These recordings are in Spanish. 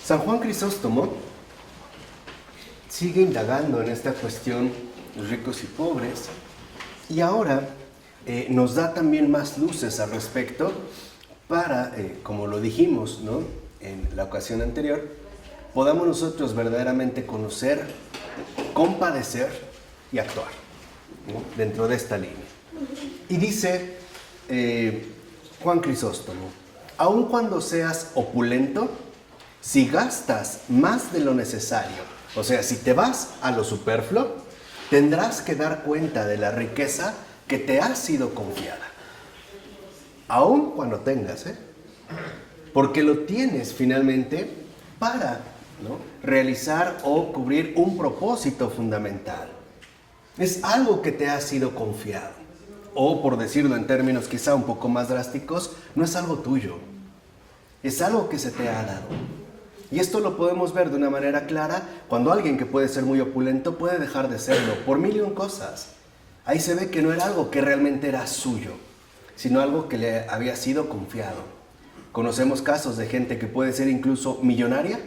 San Juan Crisóstomo sigue indagando en esta cuestión de ricos y pobres y ahora nos da también más luces al respecto para, como lo dijimos, ¿no?, en la ocasión anterior, podamos nosotros verdaderamente conocer, compadecer y actuar, ¿no?, dentro de esta línea. Y dice Juan Crisóstomo: aun cuando seas opulento, si gastas más de lo necesario, o sea, si te vas a lo superfluo, tendrás que dar cuenta de la riqueza que te ha sido confiada. Aun cuando tengas, porque lo tienes finalmente para, ¿no?, realizar o cubrir un propósito fundamental. Es algo que te ha sido confiado. O, por decirlo en términos quizá un poco más drásticos, no es algo tuyo. Es algo que se te ha dado. Y esto lo podemos ver de una manera clara cuando alguien que puede ser muy opulento puede dejar de serlo por mil y un cosas. Ahí se ve que no era algo que realmente era suyo, sino algo que le había sido confiado. Conocemos casos de gente que puede ser incluso millonaria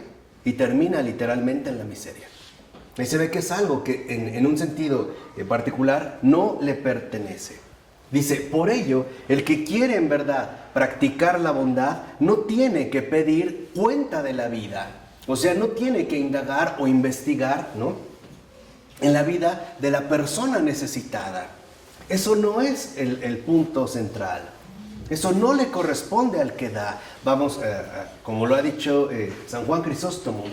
y termina literalmente en la miseria. Ahí se ve que es algo que en un sentido particular no le pertenece. Dice: por ello, el que quiere en verdad practicar la bondad no tiene que pedir cuenta de la vida. O sea, no tiene que indagar o investigar, ¿no?, en la vida de la persona necesitada. Eso no es el punto central. Eso no le corresponde al que da. Vamos, como lo ha dicho San Juan Crisóstomo,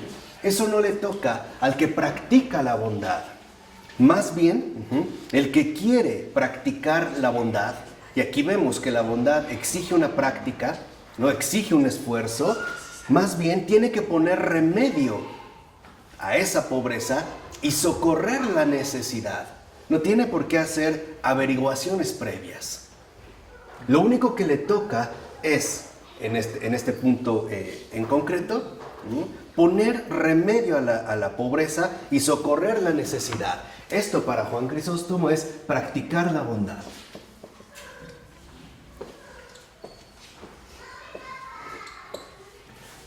eso no le toca al que practica la bondad. Más bien, el que quiere practicar la bondad, y aquí vemos que la bondad exige una práctica, no exige un esfuerzo, más bien tiene que poner remedio a esa pobreza y socorrer la necesidad. No tiene por qué hacer averiguaciones previas. Lo único que le toca es, en este punto en concreto, poner remedio a la pobreza y socorrer la necesidad. Esto para Juan Crisóstomo es practicar la bondad.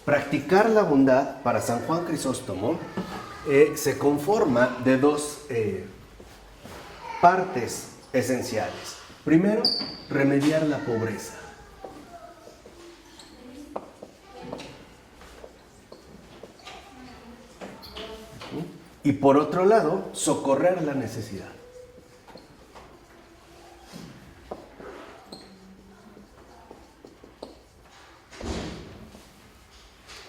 Practicar la bondad para San Juan Crisóstomo se conforma de dos partes esenciales. Primero, remediar la pobreza. Y por otro lado, socorrer la necesidad.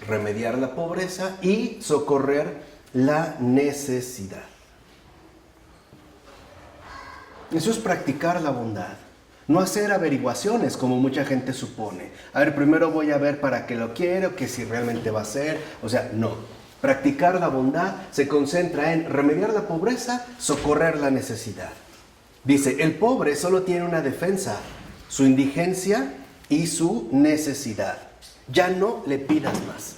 Remediar la pobreza y socorrer la necesidad. Eso es practicar la bondad. No hacer averiguaciones como mucha gente supone. A ver, primero voy a ver para qué lo quiero, que si realmente va a ser. O sea, no. Practicar la bondad se concentra en remediar la pobreza, socorrer la necesidad. Dice: el pobre solo tiene una defensa, su indigencia y su necesidad. Ya no le pidas más.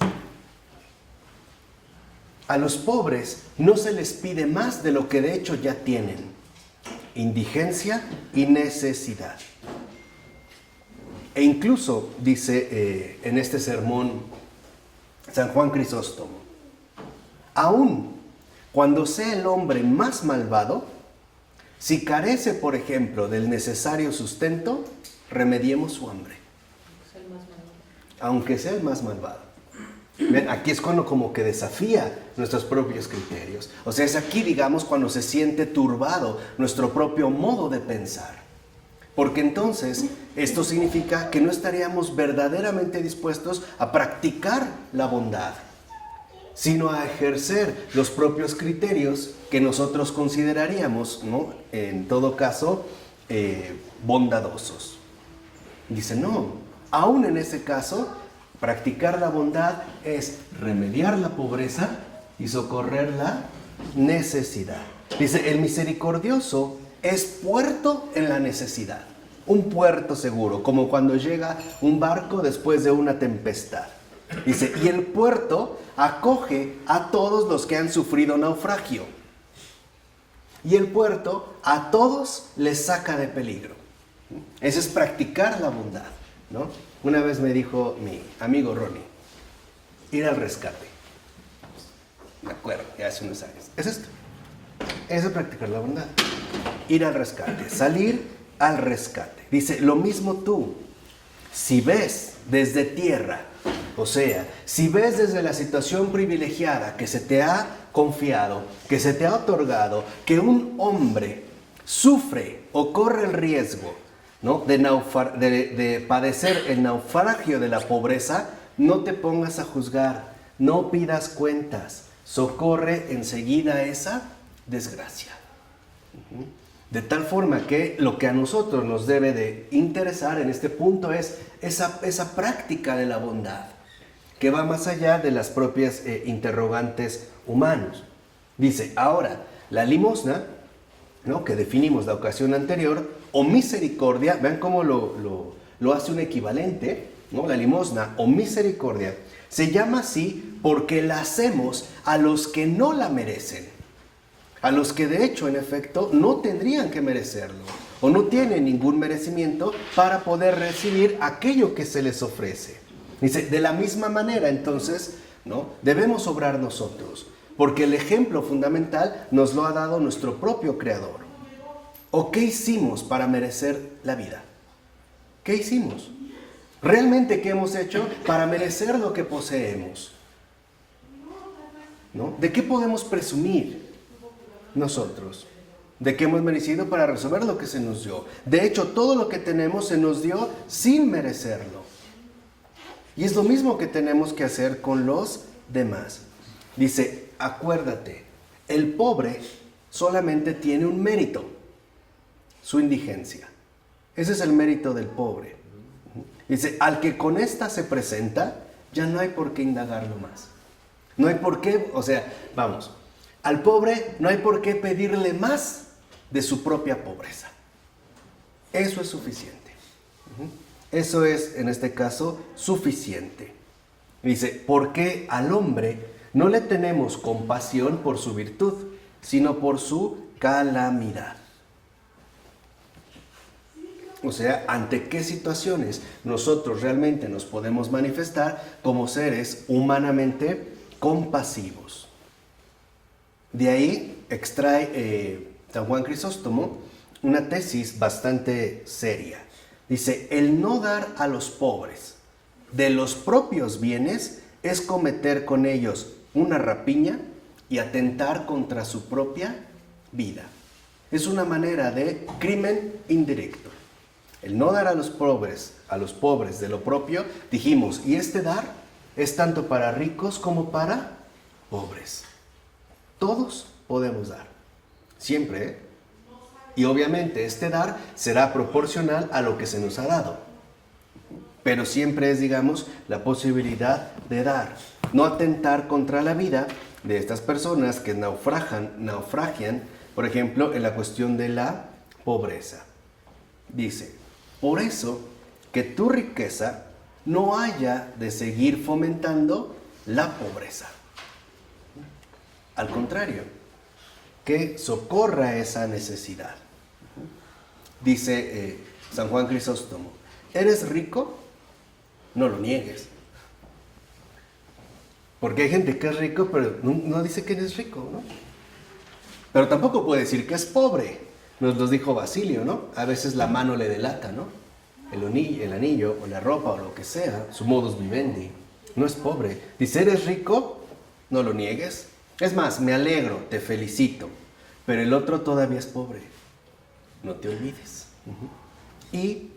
A los pobres no se les pide más de lo que de hecho ya tienen: indigencia y necesidad. E incluso, dice en este sermón San Juan Crisóstomo, aún cuando sea el hombre más malvado, si carece, por ejemplo, del necesario sustento, remediemos su hambre. Aunque sea el más malvado. ¿Ven? Aquí es cuando como que desafía nuestros propios criterios. O sea, es aquí, digamos, cuando se siente turbado nuestro propio modo de pensar. Porque entonces esto significa que no estaríamos verdaderamente dispuestos a practicar la bondad, sino a ejercer los propios criterios que nosotros consideraríamos, ¿no?, en todo caso, bondadosos. Dice: no, aún en ese caso, practicar la bondad es remediar la pobreza y socorrer la necesidad. Dice: el misericordioso es puerto en la necesidad, un puerto seguro, como cuando llega un barco después de una tempestad. Dice: y el puerto acoge a todos los que han sufrido naufragio. Y el puerto a todos les saca de peligro. Eso es practicar la bondad, ¿no? Una vez me dijo mi amigo Ronnie: ir al rescate. me acuerdo, ya hace unos años. Es esto. Eso es practicar la bondad. Ir al rescate, salir al rescate. Dice, lo mismo tú, si ves desde tierra, o sea, si ves desde la situación privilegiada que se te ha confiado, que se te ha otorgado, que un hombre sufre o corre el riesgo, ¿no?, de padecer el naufragio de la pobreza, no te pongas a juzgar, no pidas cuentas, socorre enseguida esa desgracia. De tal forma que lo que a nosotros nos debe de interesar en este punto es esa práctica de la bondad, que va más allá de las propias interrogantes humanos. Dice, ahora, la limosna, ¿no?, que definimos la ocasión anterior, o misericordia, vean cómo lo hace un equivalente, ¿no? La limosna o misericordia se llama así porque la hacemos a los que no la merecen, a los que de hecho, en efecto, no tendrían que merecerlo, o no tienen ningún merecimiento para poder recibir aquello que se les ofrece. Dice, de la misma manera, entonces, ¿no?, debemos obrar nosotros, porque el ejemplo fundamental nos lo ha dado nuestro propio Creador. ¿O qué hicimos para merecer la vida? ¿Qué hicimos? ¿Realmente qué hemos hecho para merecer lo que poseemos? ¿No? ¿De qué podemos presumir nosotros? ¿De qué hemos merecido para resolver lo que se nos dio? De hecho, todo lo que tenemos se nos dio sin merecerlo. Y es lo mismo que tenemos que hacer con los demás. Dice, acuérdate, el pobre solamente tiene un mérito, su indigencia. Ese es el mérito del pobre. Dice, al que con esta se presenta, ya no hay por qué indagarlo más. No hay por qué, o sea, vamos, al pobre no hay por qué pedirle más de su propia pobreza. Eso es suficiente. Eso es, en este caso, suficiente. Dice, porque al hombre no le tenemos compasión por su virtud, sino por su calamidad. O sea, ¿ante qué situaciones nosotros realmente nos podemos manifestar como seres humanamente compasivos? De ahí extrae San Juan Crisóstomo una tesis bastante seria. Dice, el no dar a los pobres de los propios bienes es cometer con ellos una rapiña y atentar contra su propia vida. Es una manera de crimen indirecto. El no dar a los pobres de lo propio, dijimos, y este dar es tanto para ricos como para pobres. Todos podemos dar, siempre, ¿eh? Y obviamente este dar será proporcional a lo que se nos ha dado. Pero siempre es, digamos, la posibilidad de dar. No atentar contra la vida de estas personas que naufragian, por ejemplo, en la cuestión de la pobreza. Dice, por eso que tu riqueza no haya de seguir fomentando la pobreza. Al contrario, que socorra esa necesidad. Dice San Juan Crisóstomo, ¿eres rico? No lo niegues. Porque hay gente que es rico, pero no dice que es rico, ¿no? Pero tampoco puede decir que es pobre. Nos lo dijo Basilio, ¿no? A veces la mano le delata, ¿no? El anillo o la ropa o lo que sea, su modus vivendi. No es pobre. Dice, ¿eres rico? No lo niegues. Es más, me alegro, te felicito. Pero el otro todavía es pobre. No te olvides. Y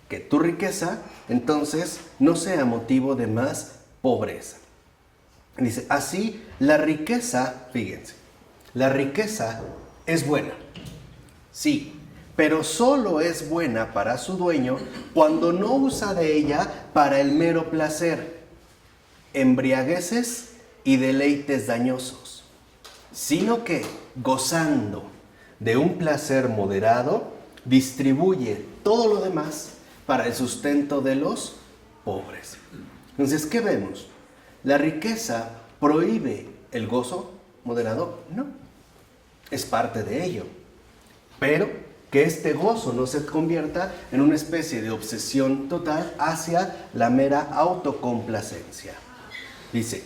que tu riqueza, entonces, no sea motivo de más pobreza. Dice, así, la riqueza, fíjense, la riqueza es buena. Sí, pero solo es buena para su dueño cuando no usa de ella para el mero placer, embriagueces y deleites dañosos, sino que, gozando de un placer moderado, distribuye todo lo demás para el sustento de los pobres. Entonces, ¿qué vemos? ¿La riqueza prohíbe el gozo moderado? No, es parte de ello. Pero que este gozo no se convierta en una especie de obsesión total hacia la mera autocomplacencia. Dice,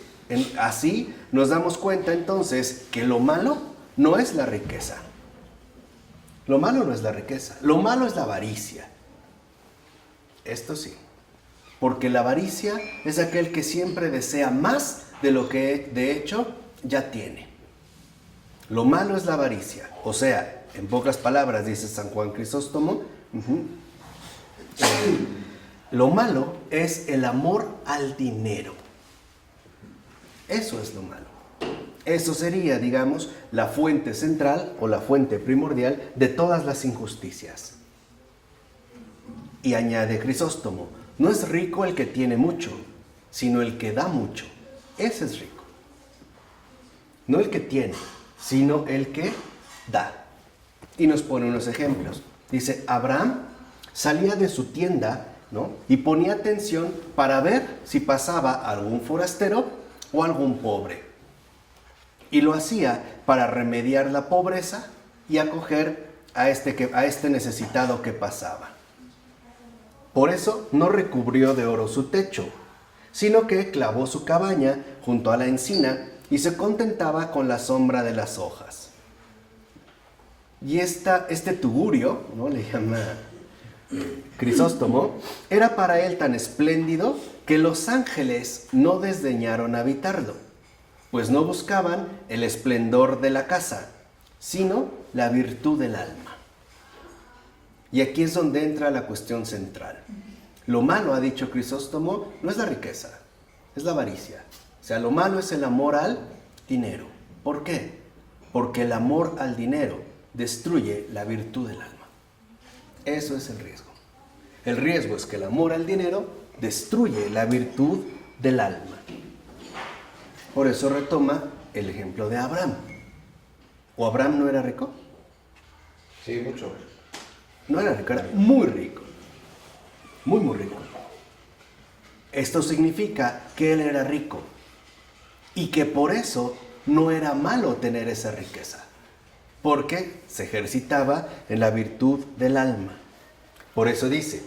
Así nos damos cuenta entonces que lo malo no es la riqueza. Lo malo no es la riqueza, lo malo es la avaricia. Esto sí, porque la avaricia es aquel que siempre desea más de lo que de hecho ya tiene. Lo malo es la avaricia, o sea, en pocas palabras dice San Juan Crisóstomo, lo malo es el amor al dinero. Eso es lo malo. Eso sería, digamos, la fuente central o la fuente primordial de todas las injusticias. Y añade Crisóstomo, no es rico el que tiene mucho, sino el que da mucho. Ese es rico. No el que tiene, sino el que da. Y nos pone unos ejemplos. Dice, Abraham salía de su tienda, ¿no?, y ponía atención para ver si pasaba algún forastero o algún pobre. Y lo hacía para remediar la pobreza y acoger a este necesitado que pasaba. Por eso no recubrió de oro su techo, sino que clavó su cabaña junto a la encina y se contentaba con la sombra de las hojas. Y este tugurio, ¿no?, le llama Crisóstomo, era para él tan espléndido que los ángeles no desdeñaron habitarlo, pues no buscaban el esplendor de la casa, sino la virtud del alma. Y aquí es donde entra la cuestión central. Lo malo, ha dicho Crisóstomo, no es la riqueza, es la avaricia. O sea, lo malo es el amor al dinero. ¿Por qué? Porque el amor al dinero destruye la virtud del alma. Eso es el riesgo. El riesgo es que el amor al dinero destruye la virtud del alma. Por eso retoma el ejemplo de Abraham. ¿O Abraham no era rico? Sí, mucho. No era rico, era muy rico. Muy, muy rico. Esto significa que él era rico y que por eso no era malo tener esa riqueza, porque se ejercitaba en la virtud del alma. Por eso dice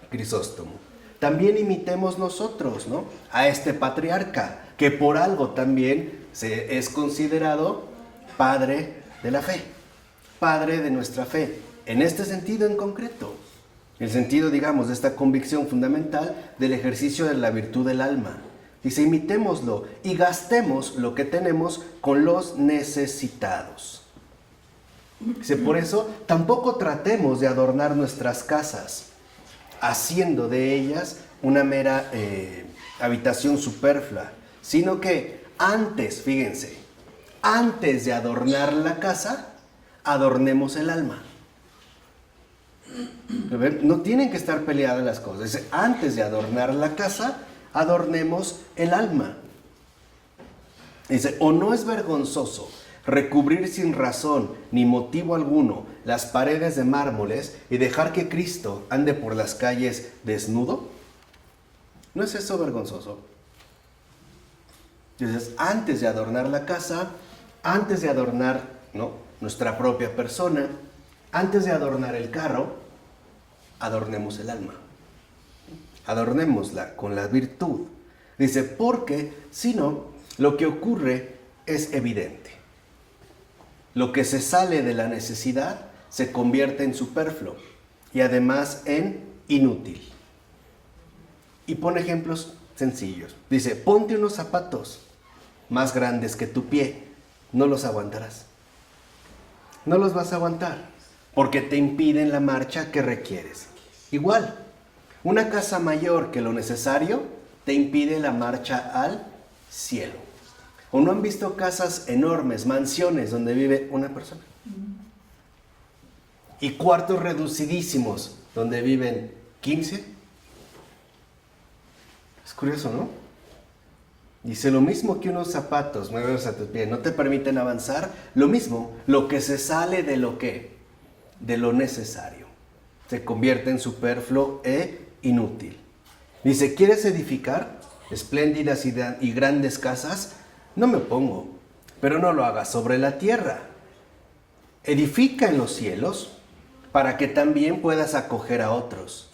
Crisóstomo, también imitemos nosotros, ¿no?, a este patriarca, que por algo también es considerado padre de la fe, padre de nuestra fe, en este sentido en concreto, el sentido, digamos, de esta convicción fundamental del ejercicio de la virtud del alma. Dice, imitémoslo y gastemos lo que tenemos con los necesitados. Dice, por eso tampoco tratemos de adornar nuestras casas, haciendo de ellas una mera habitación superflua, sino que antes, fíjense, antes de adornar la casa, adornemos el alma. No tienen que estar peleadas las cosas. Dice, antes de adornar la casa, adornemos el alma. Dice, o no es vergonzoso recubrir sin razón ni motivo alguno las paredes de mármoles y dejar que Cristo ande por las calles desnudo. ¿No es eso vergonzoso? Entonces, antes de adornar la casa, antes de adornar, ¿no?, nuestra propia persona, antes de adornar el carro, adornemos el alma. Adornémosla con la virtud. Dice, porque si no, lo que ocurre es evidente. Lo que se sale de la necesidad se convierte en superfluo y además en inútil. Y pone ejemplos sencillos. Dice, ponte unos zapatos más grandes que tu pie, no los aguantarás. No los vas a aguantar porque te impiden la marcha que requieres. Igual, una casa mayor que lo necesario te impide la marcha al cielo. ¿O no han visto casas enormes, mansiones donde vive una persona? Y cuartos reducidísimos donde viven 15. Es curioso, ¿no? Dice, lo mismo que unos zapatos nuevos a tus pies no te permiten avanzar, lo mismo, lo que se sale de lo que, de lo necesario, se convierte en superfluo e inútil. Dice, ¿quieres edificar espléndidas y grandes casas? No me opongo, pero no lo hagas sobre la tierra. Edifica en los cielos para que también puedas acoger a otros.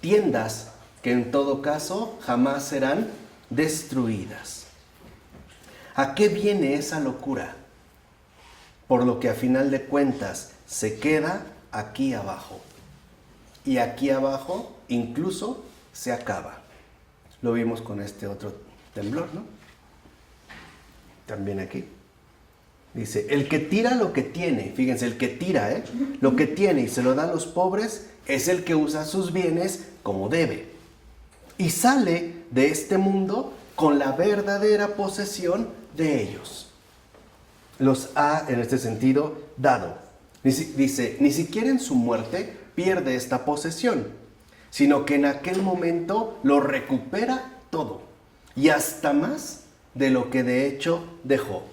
Tiendas que en todo caso jamás serán destruidas. ¿A qué viene esa locura? Por lo que a final de cuentas se queda aquí abajo. Y aquí abajo incluso se acaba. Lo vimos con este otro temblor, ¿no? También aquí. Dice, el que tira lo que tiene, fíjense, el que tira, lo que tiene y se lo da a los pobres, es el que usa sus bienes como debe. Y sale de este mundo con la verdadera posesión de ellos. Los ha, en este sentido, dado. Dice, ni siquiera en su muerte pierde esta posesión, sino que en aquel momento lo recupera todo, y hasta más de lo que de hecho dejó.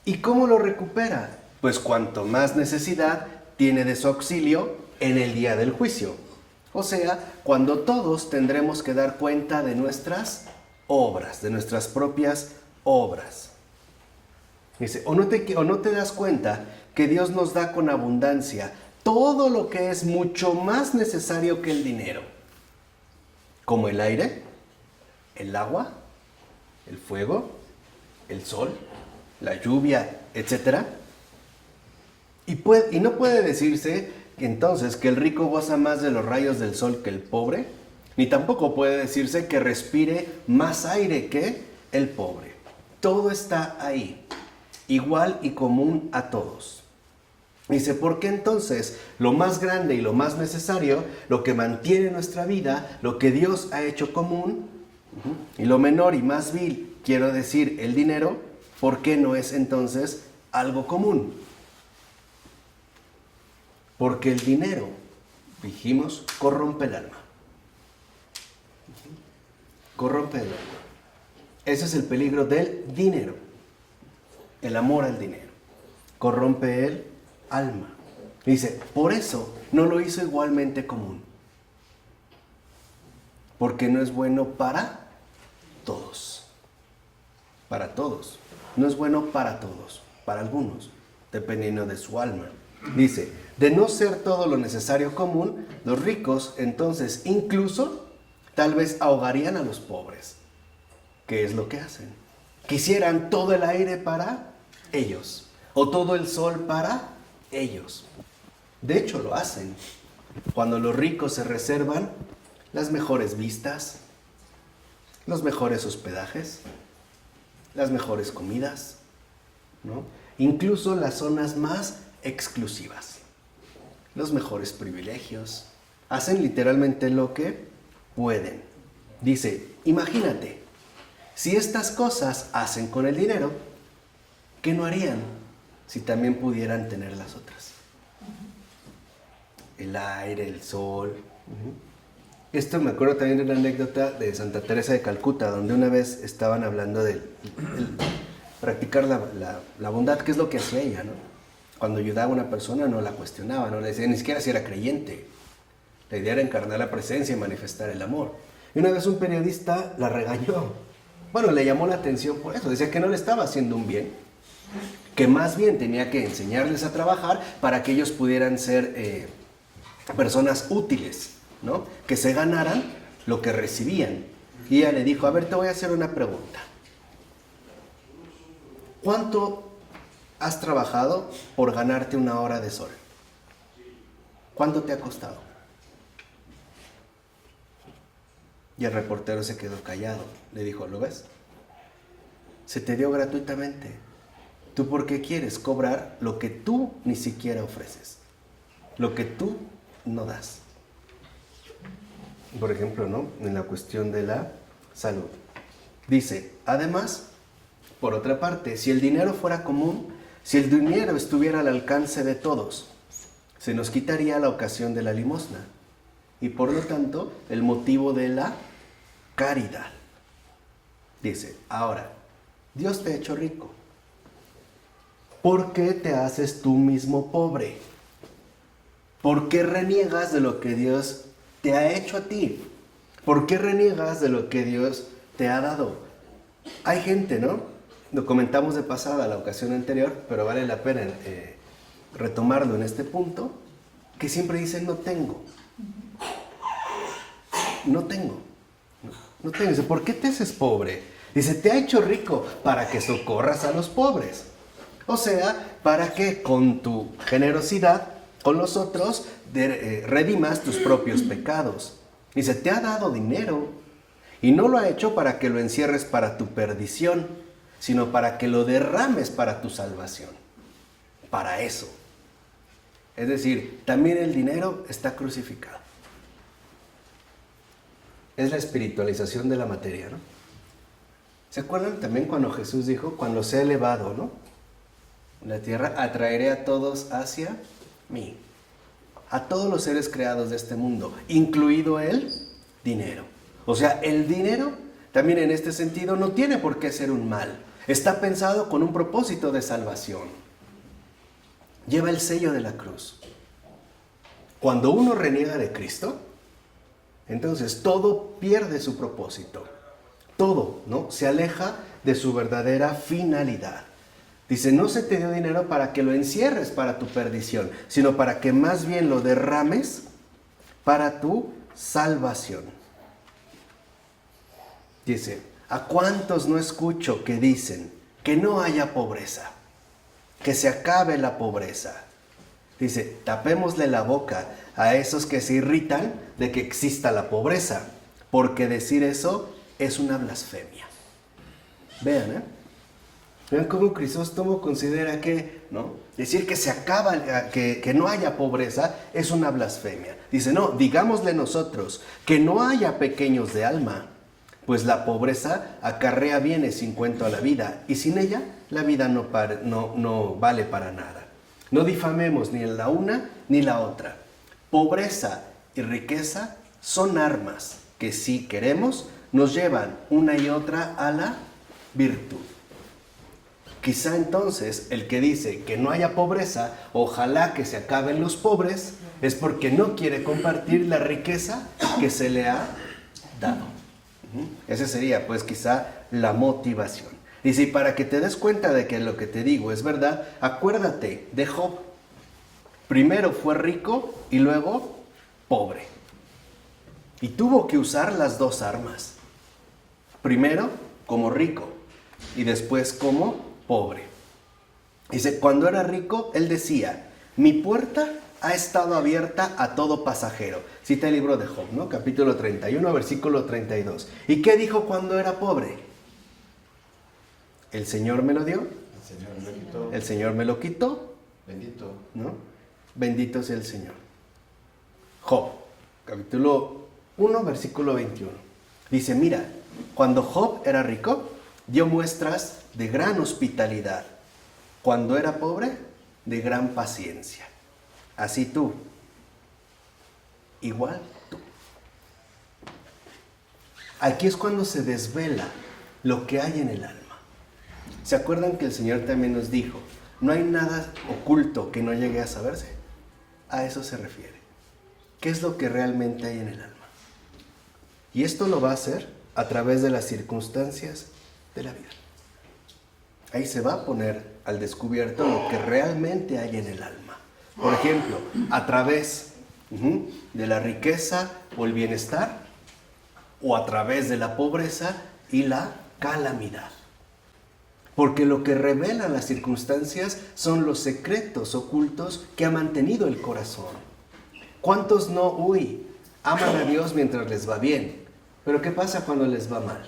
¿Y cómo lo recupera? Pues cuanto más necesidad tiene de su auxilio en el día del juicio. O sea, cuando todos tendremos que dar cuenta de nuestras obras, de nuestras propias obras. Dice, ¿o no te das cuenta que Dios nos da con abundancia todo lo que es mucho más necesario que el dinero? Como el aire, el agua, el fuego, el sol, la lluvia, etc. Y no puede decirse entonces que el rico goza más de los rayos del sol que el pobre, ni tampoco puede decirse que respire más aire que el pobre. Todo está ahí, igual y común a todos. Dice, ¿por qué entonces lo más grande y lo más necesario, lo que mantiene nuestra vida, lo que Dios ha hecho común, y lo menor y más vil, quiero decir, el dinero, ¿por qué no es entonces algo común? Porque el dinero, dijimos, corrompe el alma. Corrompe el alma. Ese es el peligro del dinero. El amor al dinero. Corrompe el alma. Dice, por eso no lo hizo igualmente común. Porque no es bueno para todos. Para todos. No es bueno para todos. Para algunos. Dependiendo de su alma. Dice, de no ser todo lo necesario común, los ricos entonces incluso tal vez ahogarían a los pobres. ¿Qué es lo que hacen? Quisieran todo el aire para ellos o todo el sol para ellos. De hecho lo hacen. Cuando los ricos se reservan las mejores vistas, los mejores hospedajes, las mejores comidas, ¿no? Incluso las zonas más exclusivas, los mejores privilegios, hacen literalmente lo que pueden. Dice, imagínate, si estas cosas hacen con el dinero, ¿qué no harían si también pudieran tener las otras? El aire, el sol. Esto me acuerdo también de una anécdota de Santa Teresa de Calcuta, donde una vez estaban hablando de practicar la bondad, que es lo que hacía ella, ¿no? Cuando ayudaba a una persona no la cuestionaba, no le decía ni siquiera si era creyente. La idea era encarnar la presencia y manifestar el amor. Y una vez un periodista la regañó. Bueno, le llamó la atención por eso. Decía que no le estaba haciendo un bien, que más bien tenía que enseñarles a trabajar para que ellos pudieran ser personas útiles, ¿no? Que se ganaran lo que recibían. Y ella le dijo, a ver, te voy a hacer una pregunta. ¿Cuánto has trabajado por ganarte una hora de sol? ¿Cuánto te ha costado? Y el reportero se quedó callado. Le dijo, ¿lo ves? Se te dio gratuitamente. ¿Tú por qué quieres cobrar lo que tú ni siquiera ofreces? Lo que tú no das. Por ejemplo, ¿no? En la cuestión de la salud. Dice, además, por otra parte, si el dinero fuera común, si el dinero estuviera al alcance de todos, se nos quitaría la ocasión de la limosna y por lo tanto el motivo de la caridad. Dice, ahora, Dios te ha hecho rico. ¿Por qué te haces tú mismo pobre? ¿Por qué reniegas de lo que Dios te ha hecho a ti? ¿Por qué reniegas de lo que Dios te ha dado? Hay gente, ¿no? Lo comentamos de pasada la ocasión anterior, pero vale la pena retomarlo en este punto, que siempre dicen no tengo. No tengo. No tengo. ¿Por qué te haces pobre? Dice, te ha hecho rico para que socorras a los pobres. O sea, para que con tu generosidad con los otros redimas tus propios pecados. Dice, te ha dado dinero y no lo ha hecho para que lo encierres para tu perdición, sino para que lo derrames para tu salvación. Para eso. Es decir, también el dinero está crucificado. Es la espiritualización de la materia, ¿no? ¿Se acuerdan también cuando Jesús dijo, cuando sea elevado, ¿no? La tierra, atraeré a todos hacia mí. A todos los seres creados de este mundo, incluido el dinero. O sea, el dinero, también en este sentido, no tiene por qué ser un mal. Está pensado con un propósito de salvación. Lleva el sello de la cruz. Cuando uno reniega de Cristo, entonces todo pierde su propósito. Todo, ¿no? Se aleja de su verdadera finalidad. Dice, no se te dio dinero para que lo encierres para tu perdición, sino para que más bien lo derrames para tu salvación. Dice, ¿a cuántos no escucho que dicen que no haya pobreza? Que se acabe la pobreza. Dice, tapémosle la boca a esos que se irritan de que exista la pobreza, porque decir eso es una blasfemia. Vean, Vean cómo Crisóstomo considera que, ¿no? Decir que se acaba, que no haya pobreza es una blasfemia. Dice, no, digámosle nosotros que no haya pequeños de alma, pues la pobreza acarrea bienes sin cuento a la vida, y sin ella la vida no vale para nada. No difamemos ni la una ni la otra. Pobreza y riqueza son armas que, si queremos, nos llevan una y otra a la virtud. Quizá entonces el que dice que no haya pobreza, ojalá que se acaben los pobres, es porque no quiere compartir la riqueza que se le ha dado. Esa sería pues quizá la motivación. Dice, y para que te des cuenta de que lo que te digo es verdad, acuérdate de Job. Primero fue rico y luego pobre. Y tuvo que usar las dos armas. Primero como rico y después como pobre. Dice, cuando era rico, él decía, mi puerta ha estado abierta a todo pasajero. Cita el libro de Job, ¿no? Capítulo 31, versículo 32. ¿Y qué dijo cuando era pobre? El Señor me lo dio. El Señor me lo quitó. El Señor me lo quitó. Bendito. ¿No? Bendito sea el Señor. Job, capítulo 1, versículo 21. Dice, mira, cuando Job era rico, dio muestras de gran hospitalidad. Cuando era pobre, de gran paciencia. Así tú, igual tú. Aquí es cuando se desvela lo que hay en el alma. ¿Se acuerdan que el Señor también nos dijo, no hay nada oculto que no llegue a saberse? A eso se refiere. ¿Qué es lo que realmente hay en el alma? Y esto lo va a hacer a través de las circunstancias de la vida. Ahí se va a poner al descubierto lo que realmente hay en el alma. Por ejemplo, a través de la riqueza o el bienestar, o a través de la pobreza y la calamidad. Porque lo que revelan las circunstancias son los secretos ocultos que ha mantenido el corazón. ¿Cuántos no, aman a Dios mientras les va bien? Pero ¿qué pasa cuando les va mal?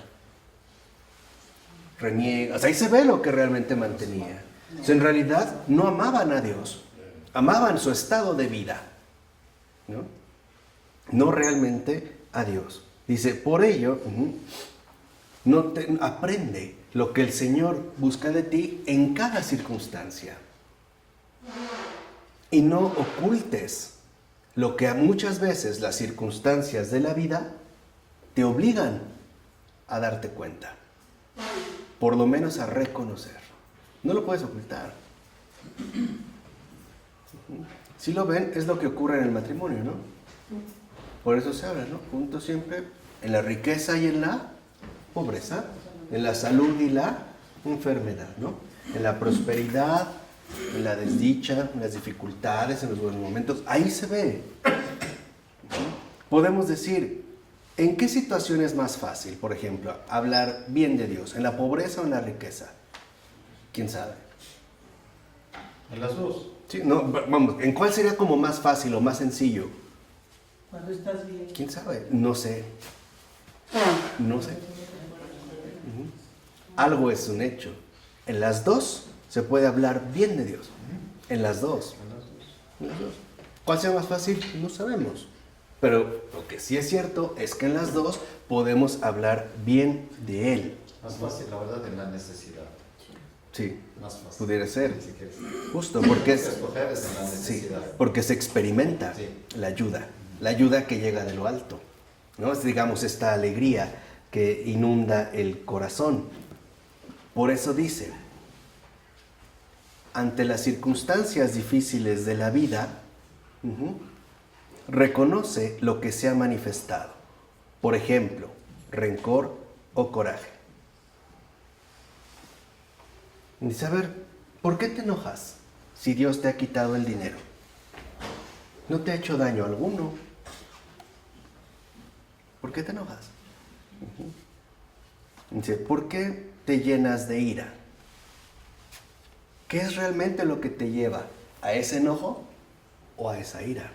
Reniegan. O sea, ahí se ve lo que realmente mantenía. O sea, en realidad no amaban a Dios, amaban su estado de vida, no realmente a Dios. Dice, por ello, aprende lo que el Señor busca de ti en cada circunstancia. Y no ocultes lo que muchas veces las circunstancias de la vida te obligan a darte cuenta. Por lo menos a reconocer. No lo puedes ocultar. Si lo ven, es lo que ocurre en el matrimonio, ¿no? Por eso se habla, ¿no? Juntos siempre, en la riqueza y en la pobreza, en la salud y la enfermedad, ¿no? En la prosperidad, en la desdicha, en las dificultades, en los buenos momentos. Ahí se ve. Podemos decir, ¿En qué situación es más fácil, por ejemplo, hablar bien de Dios? ¿En la pobreza o en la riqueza? ¿Quién sabe? En las dos. Sí, no, vamos, ¿en cuál sería como más fácil o más sencillo? Cuando estás bien. ¿Quién sabe? No sé. No sé. Algo es un hecho. En las dos se puede hablar bien de Dios. En las dos. En las dos. En las dos. ¿Cuál sea más fácil? No sabemos. Pero lo que sí es cierto es que en las dos podemos hablar bien de Él. Más fácil, la verdad, en la necesidad. Sí, Más fácil. pudiera ser. Si quieres. Justo, porque es... Escoger es en la Sí, necesidad. porque se experimenta Sí. la ayuda que llega de lo alto, ¿no? Es, digamos, esta alegría que inunda el corazón. Por eso dice, ante las circunstancias difíciles de la vida, reconoce lo que se ha manifestado. Por ejemplo, rencor o coraje. Dice, a ver, ¿por qué te enojas si Dios te ha quitado el dinero? No te ha hecho daño alguno. ¿Por qué te enojas? Dice, ¿por qué te llenas de ira? ¿Qué es realmente lo que te lleva a ese enojo o a esa ira?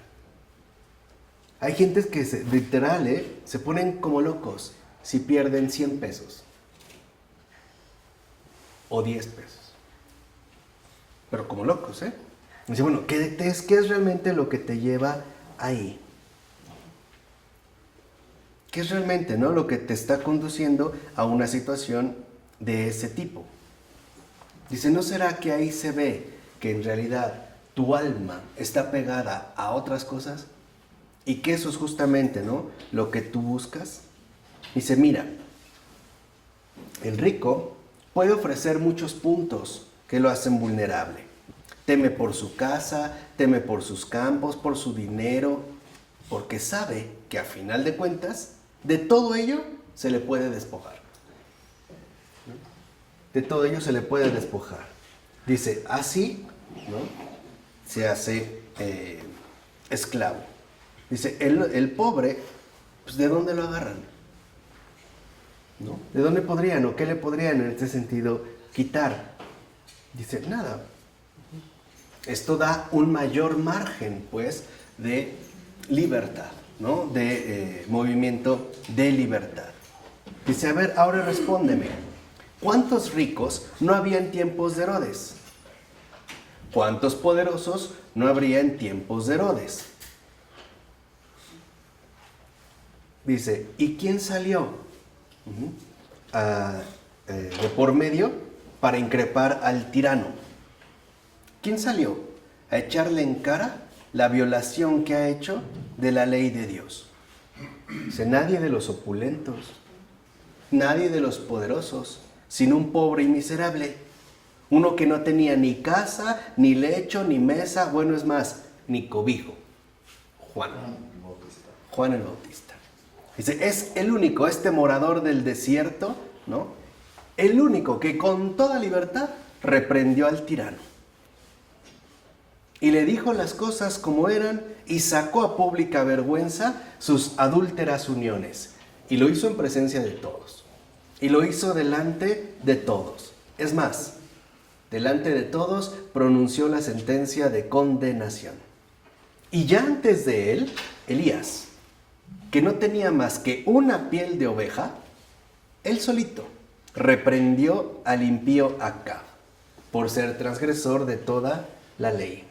Hay gentes que literal, se ponen como locos si pierden 100 pesos o 10 pesos. Pero como locos, ¿eh? Dice, bueno, ¿qué es realmente lo que te lleva ahí? ¿Qué es realmente, no, lo que te está conduciendo a una situación de ese tipo? Dice, ¿no será que ahí se ve que en realidad tu alma está pegada a otras cosas? Y que eso es justamente, ¿no?, lo que tú buscas. Dice, mira, el rico puede ofrecer muchos puntos que lo hacen vulnerable. Teme por su casa, teme por sus campos, por su dinero, porque sabe que a final de cuentas, de todo ello se le puede despojar. De todo ello se le puede despojar. Dice, así, ¿no?, se hace esclavo. Dice, el pobre, pues ¿de dónde lo agarran? ¿No? ¿De dónde podrían o qué le podrían en este sentido quitar? Dice, nada. Esto da un mayor margen, pues, de libertad, ¿no? De movimiento de libertad. Dice, a ver, ahora respóndeme. ¿Cuántos ricos no había en tiempos de Herodes? ¿Cuántos poderosos no habría en tiempos de Herodes? Dice, ¿y quién salió de por medio para increpar al tirano? ¿Quién salió a echarle en cara la violación que ha hecho de la ley de Dios? Dice, nadie de los opulentos, nadie de los poderosos, sino un pobre y miserable, uno que no tenía ni casa, ni lecho, ni mesa, bueno, es más, ni cobijo. Juan el Bautista. Dice, es el único, este morador del desierto, ¿no?, el único que con toda libertad reprendió al tirano. Y le dijo las cosas como eran y sacó a pública vergüenza sus adúlteras uniones. Y lo hizo en presencia de todos. Y lo hizo delante de todos. Es más, delante de todos pronunció la sentencia de condenación. Y ya antes de él, Elías, que no tenía más que una piel de oveja, él solito reprendió al impío Acab por ser transgresor de toda la ley.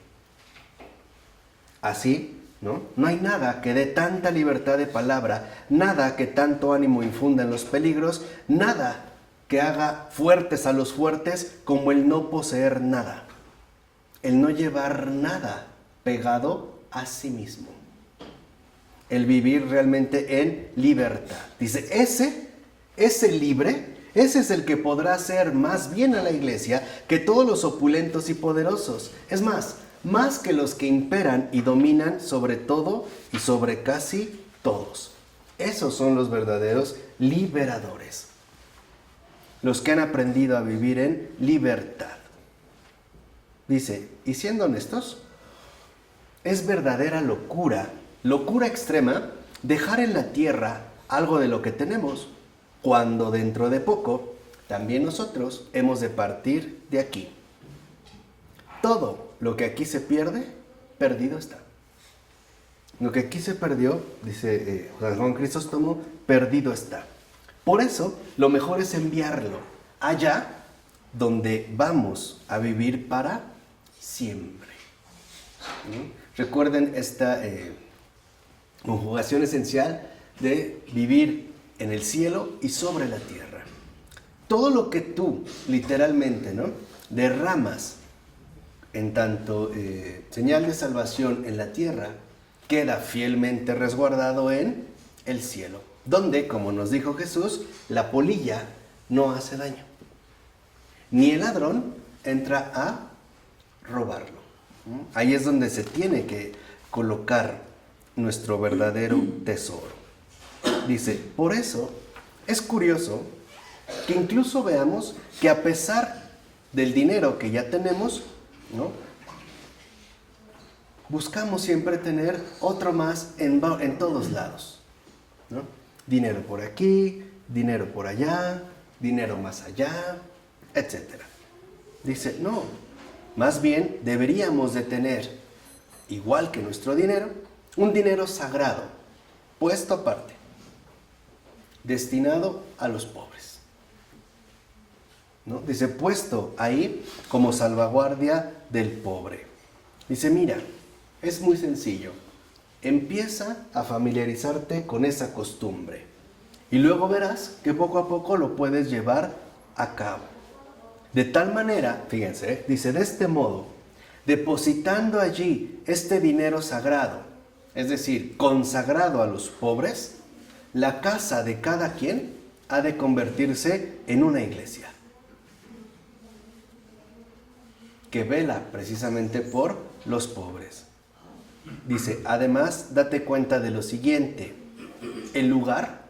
Así, ¿no? No hay nada que dé tanta libertad de palabra, nada que tanto ánimo infunda en los peligros, nada que haga fuertes a los fuertes como el no poseer nada, el no llevar nada pegado a sí mismo, el vivir realmente en libertad. Dice, ese libre, ese es el que podrá hacer más bien a la iglesia que todos los opulentos y poderosos. Es más que los que imperan y dominan sobre todo y sobre casi todos. Esos son los verdaderos liberadores. Los que han aprendido a vivir en libertad. Dice, y siendo honestos, es verdadera locura extrema, dejar en la tierra algo de lo que tenemos, cuando dentro de poco también nosotros hemos de partir de aquí. Todo lo que aquí se pierde, perdido está. Lo que aquí se perdió, dice San Juan Crisóstomo, perdido está. Por eso, lo mejor es enviarlo allá donde vamos a vivir para siempre. ¿Sí? Recuerden esta conjugación esencial de vivir en el cielo y sobre la tierra. Todo lo que tú, literalmente, ¿no?, derramas en tanto señal de salvación en la tierra, queda fielmente resguardado en el cielo, donde, como nos dijo Jesús, la polilla no hace daño, ni el ladrón entra a robarlo. Ahí es donde se tiene que colocar nuestro verdadero tesoro. Dice, por eso es curioso que incluso veamos que a pesar del dinero que ya tenemos, ¿no?, buscamos siempre tener otro más en todos lados, ¿no? Dinero por aquí, dinero por allá, dinero más allá, etc. Dice, no, más bien deberíamos de tener, igual que nuestro dinero, un dinero sagrado, puesto aparte, destinado a los pobres, ¿no? Dice, puesto ahí como salvaguardia del pobre. Dice, mira, es muy sencillo. Empieza a familiarizarte con esa costumbre y luego verás que poco a poco lo puedes llevar a cabo. De tal manera, fíjense, dice, de este modo, depositando allí este dinero sagrado, es decir, consagrado a los pobres, la casa de cada quien ha de convertirse en una iglesia que vela precisamente por los pobres. Dice, además, date cuenta de lo siguiente: el lugar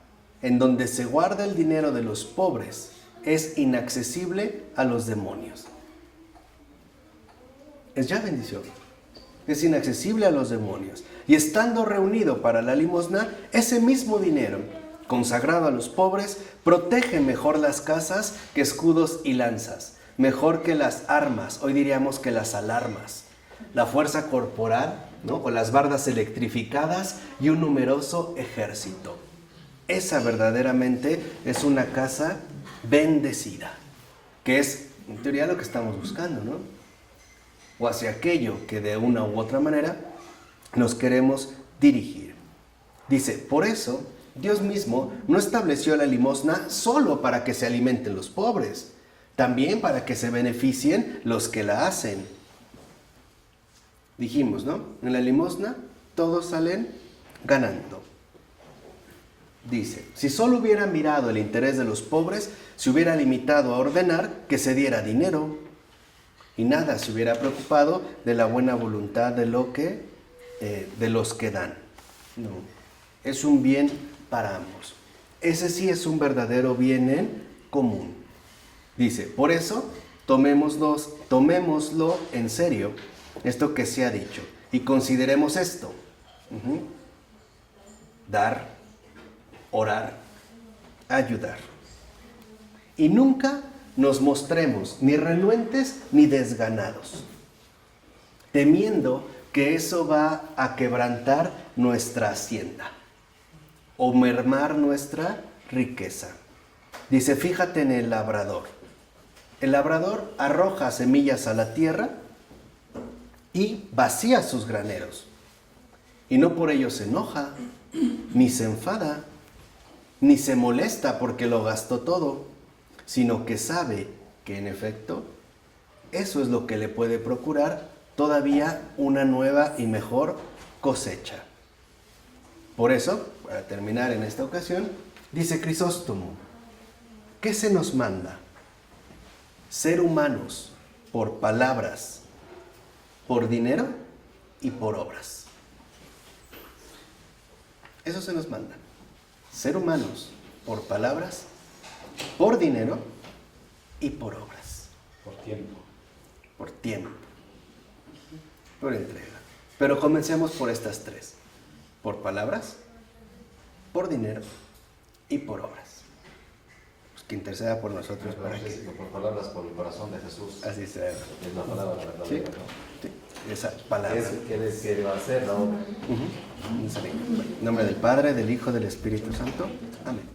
en donde se guarda el dinero de los pobres es inaccesible a los demonios. Es ya bendición. Es inaccesible a los demonios. Y estando reunido para la limosna, ese mismo dinero, consagrado a los pobres, protege mejor las casas que escudos y lanzas, mejor que las armas, hoy diríamos que las alarmas, la fuerza corporal, ¿no?, o las bardas electrificadas y un numeroso ejército. Esa verdaderamente es una casa bendecida, que es en teoría lo que estamos buscando, ¿no? O hacia aquello que de una u otra manera nos queremos dirigir. Dice, por eso Dios mismo no estableció la limosna solo para que se alimenten los pobres, también para que se beneficien los que la hacen. Dijimos, ¿no? En la limosna todos salen ganando. Dice, si solo hubiera mirado el interés de los pobres, se hubiera limitado a ordenar que se diera dinero y nada se hubiera preocupado de la buena voluntad de los que dan. No, es un bien para ambos. Ese sí es un verdadero bien en común. Dice, por eso tomémoslo en serio, esto que se ha dicho, y consideremos esto: dar, orar, ayudar. Y nunca nos mostremos ni renuentes ni desganados, temiendo que eso va a quebrantar nuestra hacienda o mermar nuestra riqueza. Dice, fíjate en el labrador. El labrador arroja semillas a la tierra y vacía sus graneros. Y no por ello se enoja, ni se enfada, ni se molesta porque lo gastó todo, sino que sabe que en efecto eso es lo que le puede procurar todavía una nueva y mejor cosecha. Por eso, para terminar en esta ocasión, dice Crisóstomo, ¿qué se nos manda? Ser humanos por palabras, por dinero y por obras. Eso se nos manda. Ser humanos por palabras, por dinero y por obras. Por tiempo. Por tiempo. Por entrega. Pero comencemos por estas tres. Por palabras, por dinero y por obras. Pues que interceda por nosotros para que Por palabras, por el corazón de Jesús. así sea. Es la palabra verdadera, Sí. ¿no? Sí, esa palabra. Que va a ser la obra. En nombre del Padre, del Hijo, del Espíritu Santo. Amén.